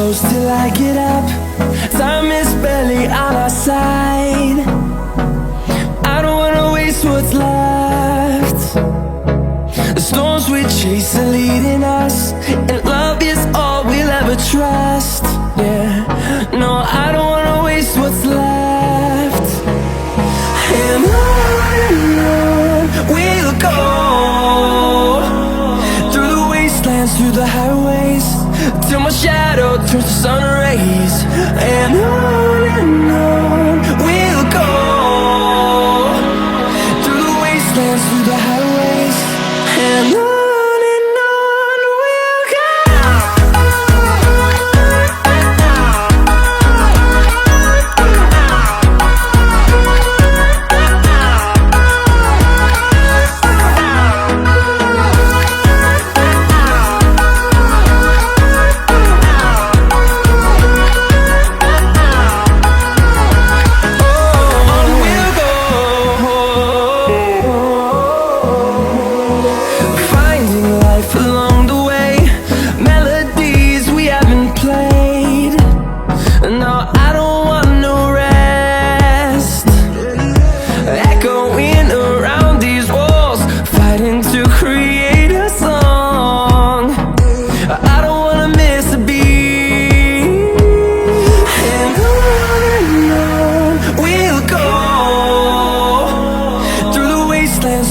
close till I get up. Time is barely on our side. I don't wanna waste what's left. The storms we chase are leading us, and love is all we'll ever trust. Yeah, no, I don't wanna waste what's left. And on we'll go, through the wastelands, through the highways, till my shadow turns to sun rays. And on we'll go, through the wastelands, through the highways, and on we'll go.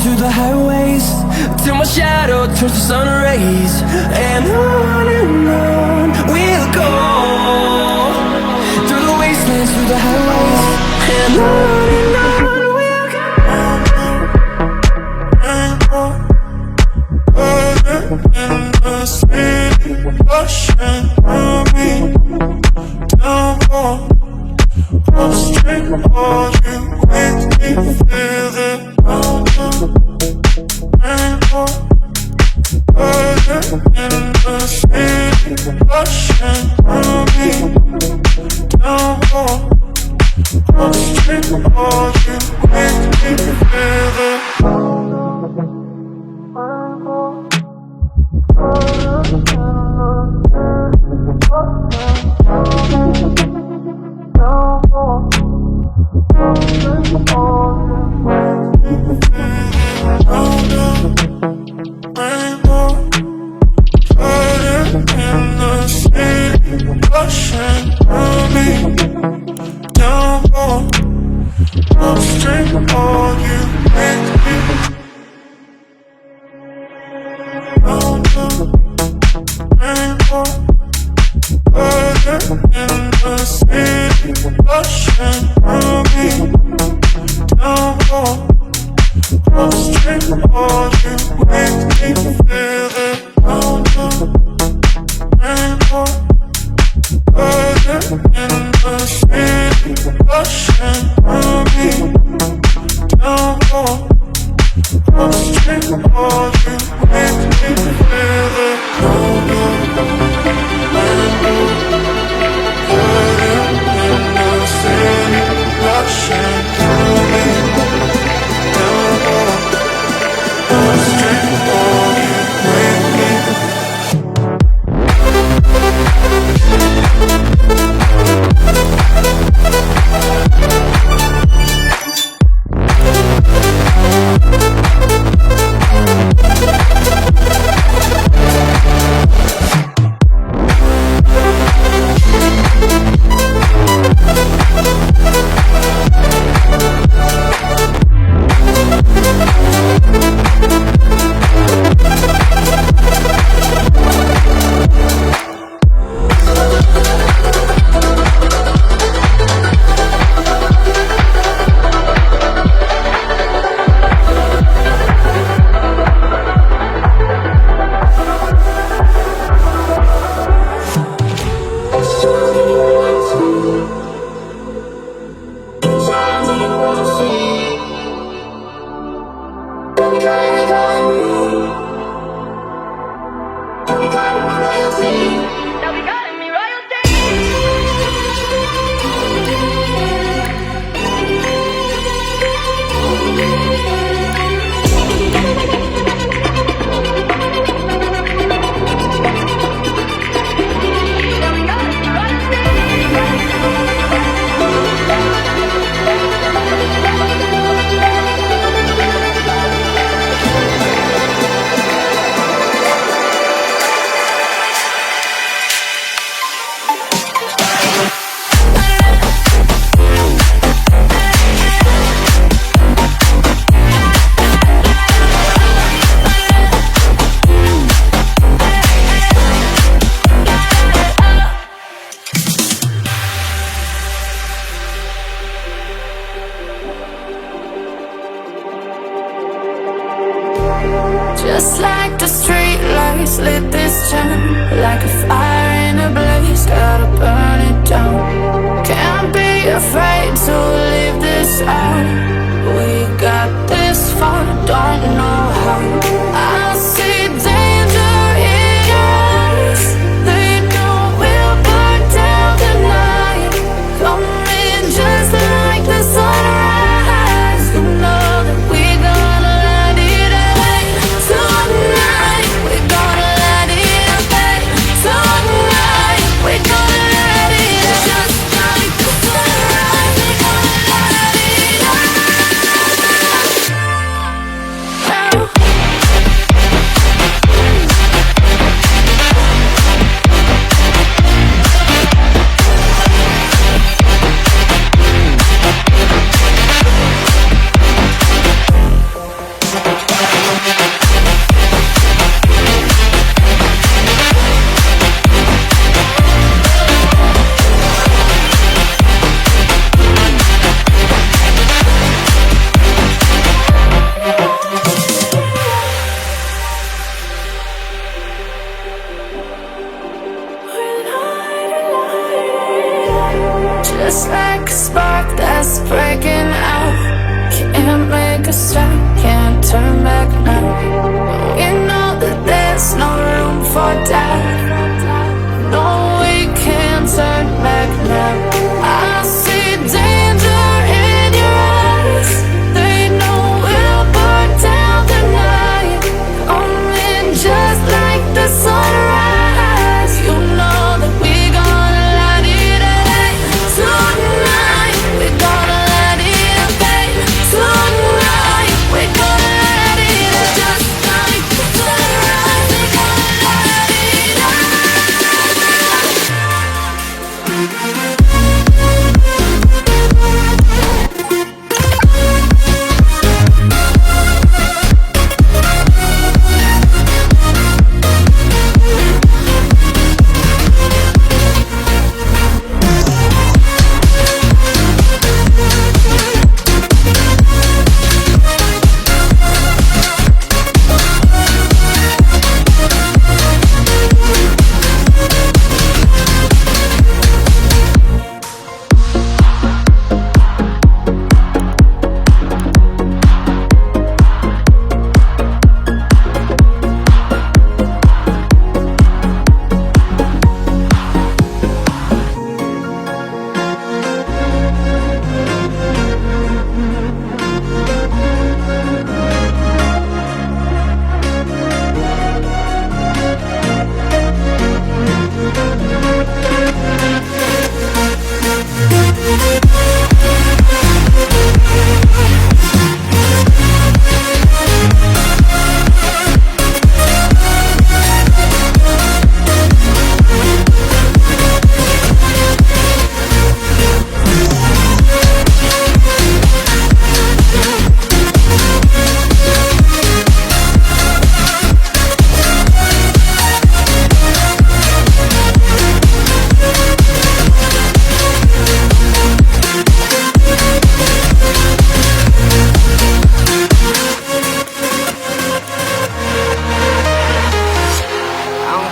Through the highways, till my shadow turns to sun rays. And on we'll go, through the wastelands, through the highways, and on we'll go. In the city, rushing through me, down on the street, all you make me feel it. In the city, rushing through me, down on the street, all you make me feel it. Just like the street lights lit this town, like a fire in a blaze, gotta burn it down. Can't be afraid to leave this out. We got this far, don't know how. I see danger in your eyes. They know we'll burn down the night. Coming just like the sunrise. You know that we're gonna light it up tonight. We're gonna light it up tonight. We're gonna light it up just like the sunrise. We're gonna light it up now. Just like a spark that's breaking out. Can't make a stop, can't turn back now. We know that there's no room for doubt. No, we can't turn back now. I see danger in your eyes. They know we'll burn down the night. Coming just like the sunrise. You know that we're gonna light it up tonight. We're gonna light it up tonight. We're gonna light it up just like the sunrise. We're gonna light it up.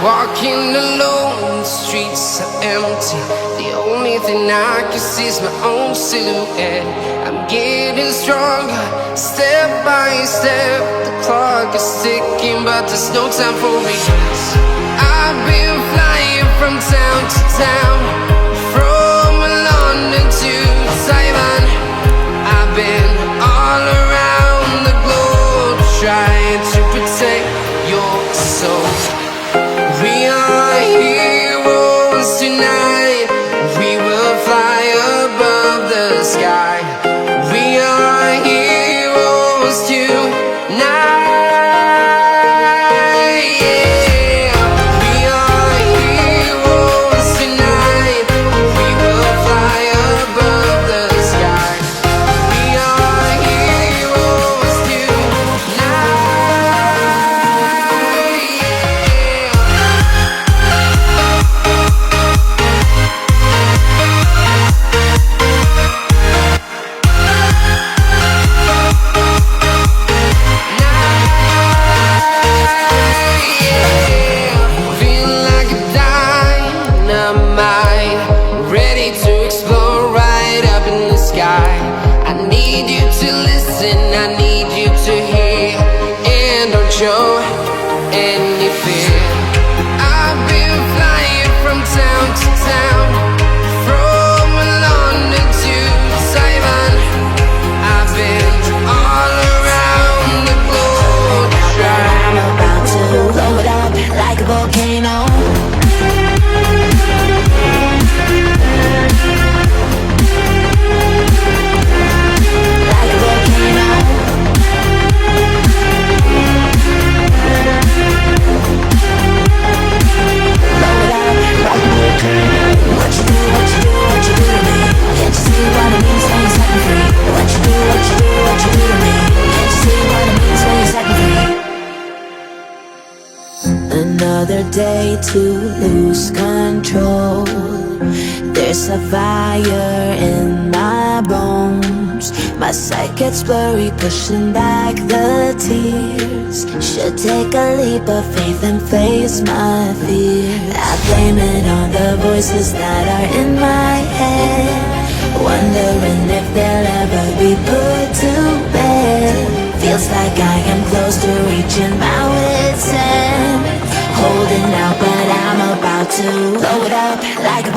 Walking alone, the streets are empty. The only thing I can see is my own silhouette. I'm getting stronger, step by step. The clock is ticking, but there's no time for regrets. I've been flying from town to town, from London to Taiwan. I've been all around the globe, trying to protect your soul. We are heroes tonight. We will fly above the sky. We are heroes tonight. Yeah. We are heroes tonight. to listen, I need you to hear, and don't show any fear. I've been flying from town to town, from London to Taiwan. I've been all around the globe. I'm about to blow it up like a volcano. Like a volcano. Blow it up like a volcano. What you do, what you do, what you do to me? Can't you see what it means when you set me free? What you do, what you do, what you do to me? Can't you see what it means when you set me free? Another day to lose control. There's a fire in my bones. My sight gets blurry, pushing back the tears. Should take a leap of faith and face my fear. I blame it on the voices that are in my head, wondering if they'll ever be put to bed. Feels like I am close to reaching my wit's end, holding out, but I'm about to blow it up like a